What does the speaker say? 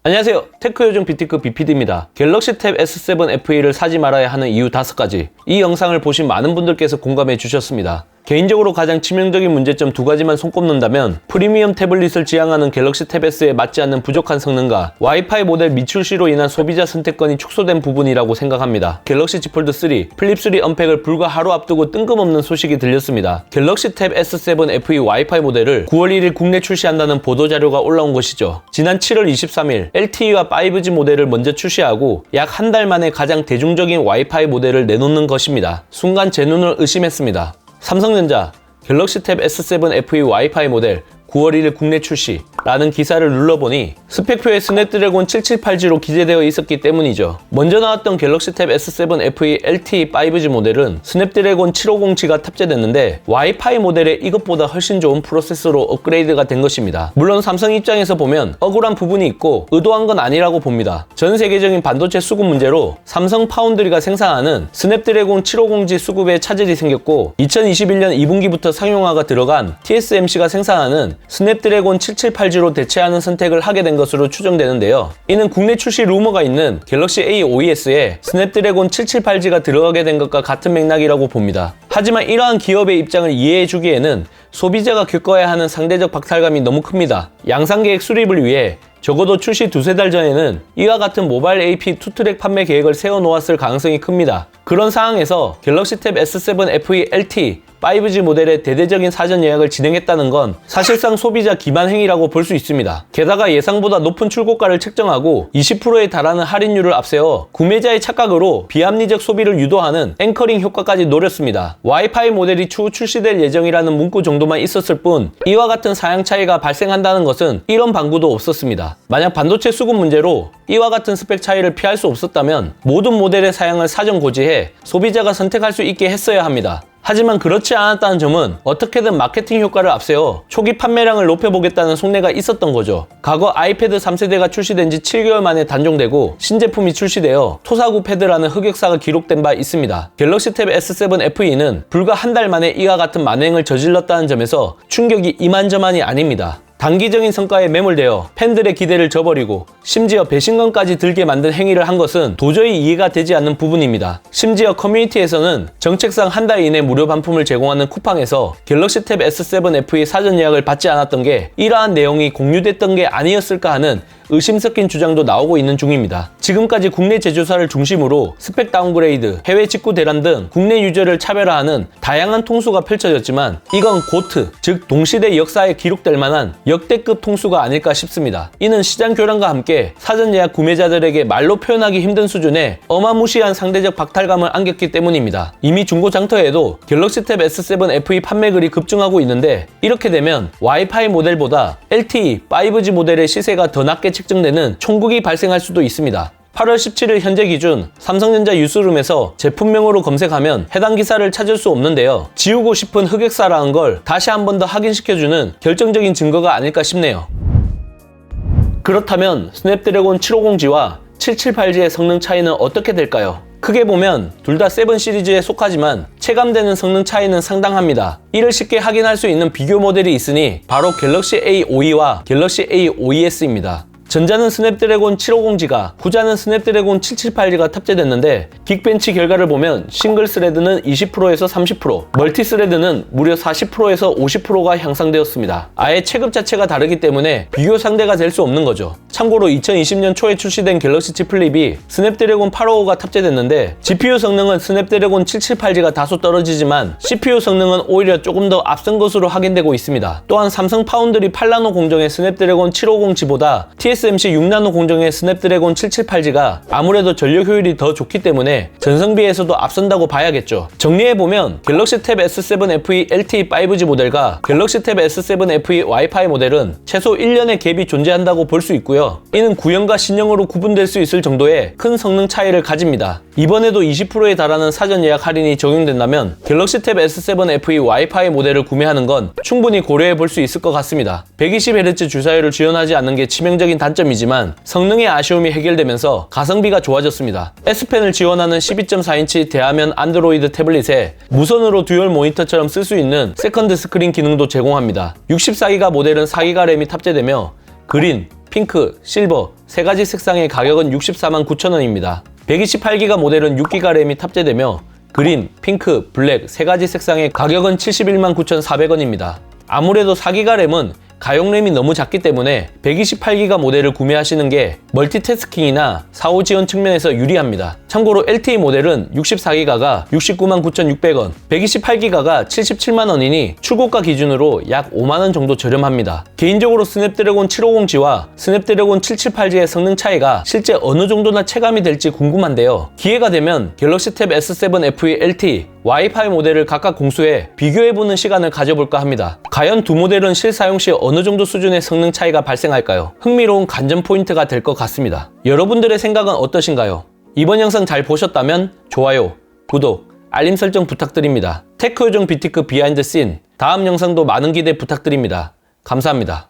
안녕하세요. 테크요정 비티크 BPD입니다. 갤럭시 탭 S7 FE를 사지 말아야 하는 이유 5가지. 이 영상을 보신 많은 분들께서 공감해 주셨습니다. 개인적으로 가장 치명적인 문제점 2가지만 손꼽는다면 프리미엄 태블릿을 지향하는 갤럭시 탭 S에 맞지 않는 부족한 성능과 와이파이 모델 미출시로 인한 소비자 선택권이 축소된 부분이라고 생각합니다. 갤럭시 Z 폴드 3, 플립 3 언팩을 불과 하루 앞두고 뜬금없는 소식이 들렸습니다. 갤럭시 탭 S7 FE 와이파이 모델을 9월 1일 국내 출시한다는 보도자료가 올라온 것이죠. 지난 7월 23일 LTE와 5G 모델을 먼저 출시하고 약 한 달 만에 가장 대중적인 와이파이 모델을 내놓는 것입니다. 순간 제 눈을 의심했습니다. 삼성전자 갤럭시 탭 S7 FE 와이파이 모델 9월 1일 국내 출시 라는 기사를 눌러보니 스펙표에 스냅드래곤 7780로 기재되어 있었기 때문이죠. 먼저 나왔던 갤럭시 탭 S7 FE LTE 5G 모델은 스냅드래곤 750G가 탑재됐는데 와이파이 모델에 이것보다 훨씬 좋은 프로세서로 업그레이드가 된 것입니다. 물론 삼성 입장에서 보면 억울한 부분이 있고 의도한 건 아니라고 봅니다. 전 세계적인 반도체 수급 문제로 삼성 파운드리가 생산하는 스냅드래곤 750G 수급에 차질이 생겼고 2021년 2분기부터 상용화가 들어간 TSMC가 생산하는 스냅드래곤 7780로 대체하는 선택을 하게 된 것으로 추정되는데요. 이는 국내 출시 루머가 있는 갤럭시 A OES에 스냅드래곤 7780G가 들어가게 된 것과 같은 맥락이라고 봅니다. 하지만 이러한 기업의 입장을 이해해 주기에는 소비자가 겪어야 하는 상대적 박탈감이 너무 큽니다. 양산계획 수립을 위해 적어도 출시 2-3달 전에는 이와 같은 모바일 AP 2트랙 판매 계획을 세워놓았을 가능성이 큽니다. 그런 상황에서 갤럭시 탭 S7 FE LTE 5G 모델의 대대적인 사전 예약을 진행했다는 건 사실상 소비자 기만 행위라고 볼 수 있습니다. 게다가 예상보다 높은 출고가를 책정하고 20%에 달하는 할인율을 앞세워 구매자의 착각으로 비합리적 소비를 유도하는 앵커링 효과까지 노렸습니다. 와이파이 모델이 추후 출시될 예정이라는 문구 정도만 있었을 뿐 이와 같은 사양 차이가 발생한다는 것은 이런 방구도 없었습니다. 만약 반도체 수급 문제로 이와 같은 스펙 차이를 피할 수 없었다면 모든 모델의 사양을 사전 고지해 소비자가 선택할 수 있게 했어야 합니다. 하지만 그렇지 않았다는 점은 어떻게든 마케팅 효과를 앞세워 초기 판매량을 높여보겠다는 속내가 있었던 거죠. 과거 아이패드 3세대가 출시된 지 7개월 만에 단종되고 신제품이 출시되어 토사구 패드라는 흑역사가 기록된 바 있습니다. 갤럭시 탭 S7 FE는 불과 한 달 만에 이와 같은 만행을 저질렀다는 점에서 충격이 이만저만이 아닙니다. 단기적인 성과에 매몰되어 팬들의 기대를 저버리고 심지어 배신감까지 들게 만든 행위를 한 것은 도저히 이해가 되지 않는 부분입니다. 심지어 커뮤니티에서는 정책상 한 달 이내 무료 반품을 제공하는 쿠팡에서 갤럭시 탭 S7 FE 사전 예약을 받지 않았던 게 이러한 내용이 공유됐던 게 아니었을까 하는 의심 섞인 주장도 나오고 있는 중입니다. 지금까지 국내 제조사를 중심으로 스펙 다운그레이드, 해외 직구 대란 등 국내 유저를 차별화하는 다양한 통수가 펼쳐졌지만 이건 고트, 즉 동시대 역사에 기록될 만한 역대급 통수가 아닐까 싶습니다. 이는 시장 교란과 함께 사전 예약 구매자들에게 말로 표현하기 힘든 수준의 어마무시한 상대적 박탈감을 안겼기 때문입니다. 이미 중고 장터에도 갤럭시 탭 S7 FE 판매글이 급증하고 있는데 이렇게 되면 와이파이 모델보다 LTE, 5G 모델의 시세가 더 낮게 측정되는 총국이 발생할 수도 있습니다. 8월 17일 현재 기준 삼성전자 뉴스룸에서 제품명으로 검색하면 해당 기사를 찾을 수 없는데요. 지우고 싶은 흑역사라는 걸 다시 한 번 더 확인시켜주는 결정적인 증거가 아닐까 싶네요. 그렇다면 스냅드래곤 750G와 7780G의 성능 차이는 어떻게 될까요? 크게 보면 둘 다 7 시리즈에 속하지만 체감되는 성능 차이는 상당합니다. 이를 쉽게 확인할 수 있는 비교 모델이 있으니 바로 갤럭시 A OE와 갤럭시 A OES입니다. 전자는 스냅드래곤 750G가, 후자는 스냅드래곤 778G가 탑재됐는데 긱벤치 결과를 보면 싱글 스레드는 20%에서 30%, 멀티 스레드는 무려 40%에서 50%가 향상되었습니다. 아예 체급 자체가 다르기 때문에 비교 상대가 될 수 없는 거죠. 참고로 2020년 초에 출시된 갤럭시 Z 플립이 스냅드래곤 855가 탑재됐는데 GPU 성능은 스냅드래곤 778G가 다소 떨어지지만 CPU 성능은 오히려 조금 더 앞선 것으로 확인되고 있습니다. 또한 삼성 파운드리 8나노 공정의 스냅드래곤 750G보다 TSMC 6나노 공정의 스냅드래곤 778G가 아무래도 전력 효율이 더 좋기 때문에 전성비에서도 앞선다고 봐야겠죠. 정리해보면 갤럭시 탭 S7 FE LTE 5G 모델과 갤럭시 탭 S7 FE 와이파이 모델은 최소 1년의 갭이 존재한다고 볼 수 있고요. 이는 구형과 신형으로 구분될 수 있을 정도의 큰 성능 차이를 가집니다. 이번에도 20%에 달하는 사전 예약 할인이 적용된다면 갤럭시 탭 S7 FE 와이파이 모델을 구매하는 건 충분히 고려해 볼 수 있을 것 같습니다. 120Hz 주사율을 지원하지 않는 게 치명적인 단점이지만 성능의 아쉬움이 해결되면서 가성비가 좋아졌습니다. S펜을 지원하는 12.4인치 대화면 안드로이드 태블릿에 무선으로 듀얼 모니터처럼 쓸 수 있는 세컨드 스크린 기능도 제공합니다. 64기가 모델은 4기가 램이 탑재되며 그린, 핑크, 실버, 세 가지 색상의 가격은 64만 9천원입니다. 128기가 모델은 6기가 램이 탑재되며 그린, 핑크, 블랙 세 가지 색상의 가격은 71만 9,400원입니다. 아무래도 4기가 램은 가용 램이 너무 작기 때문에 128기가 모델을 구매하시는 게 멀티태스킹이나 사후 지원 측면에서 유리합니다. 참고로 LTE 모델은 64기가가 69만 9,600원, 128기가가 77만 원이니 출고가 기준으로 약 5만 원 정도 저렴합니다. 개인적으로 스냅드래곤 750G와 스냅드래곤 778G의 성능 차이가 실제 어느 정도나 체감이 될지 궁금한데요. 기회가 되면 갤럭시 탭 S7 FE LTE, 와이파이 모델을 각각 공수해 비교해보는 시간을 가져볼까 합니다. 과연 두 모델은 실사용 시 어느 정도 수준의 성능 차이가 발생할까요? 흥미로운 관전 포인트가 될 것 같습니다. 여러분들의 생각은 어떠신가요? 이번 영상 잘 보셨다면 좋아요, 구독, 알림 설정 부탁드립니다. 테크 요정 BT크 비하인드 씬, 다음 영상도 많은 기대 부탁드립니다. 감사합니다.